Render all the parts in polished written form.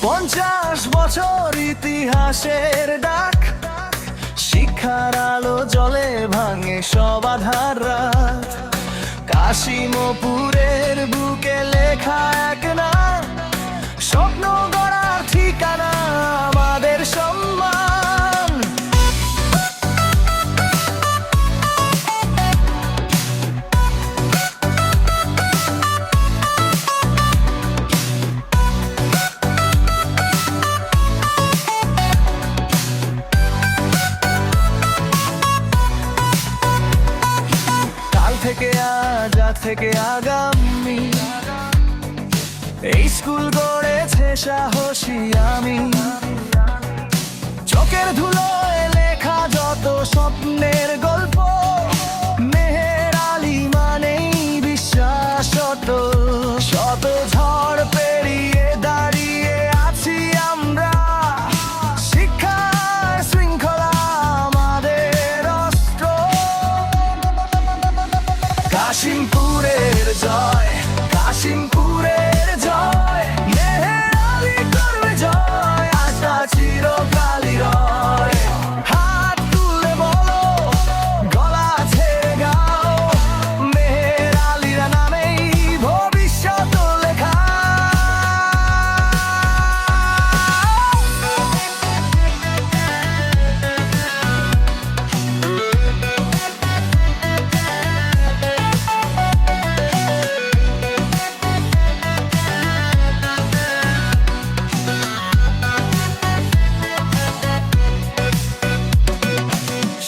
50 বছর ইতিহাসের ডাক, শিক্ষার আলো জলে ভাঙে সব আধার রাত। কাশিমপুরের বুকে লেখা এক নাম, স্বপ্ন গড়ার ঠিকানা আমাদের সম্মান। কাল থেকে আজ, আজ থেকে আগামী, এই স্কুল গড়েছে সাহসী আমি। চোখের ধুলোয় লেখা যত স্বপ্নের গল্প, মেহের আলী মানেই বিশ্বাস। শত শত ঝড় পেরিয়ে দাঁড়িয়ে আছি আমরা, শিক্ষার শৃঙ্খলা আমাদের অস্ত্র। কাশিমপুরের জয়, কাশিমপুরের জয়, মেহের আলী করবে জয়, আশা চিরকালই রয়। হাত তুলে বলো, গলা ছেড়ে গাও, মেহের আলীর নামেই ভবিষ্যৎ লেখা।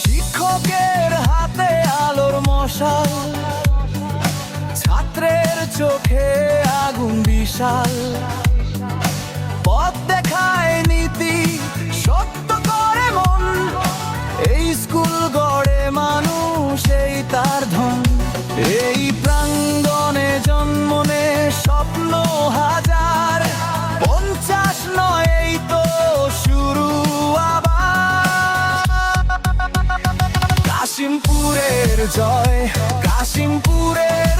শিক্ষকের হাতে আলোর মশাল, ছাত্রের চোখে আগুন বিশাল। পথ দেখায় নীতি, সত্য করে মন, এই স্কুল গড়ে মানুষ, এই তার ধন। এই প্রাঙ্গণে জন্ম নে স্বপ্ন হাজার, 50 নয় এই তো শুরু আবার। কাশিমপুরের জয়, কাশিমপুরের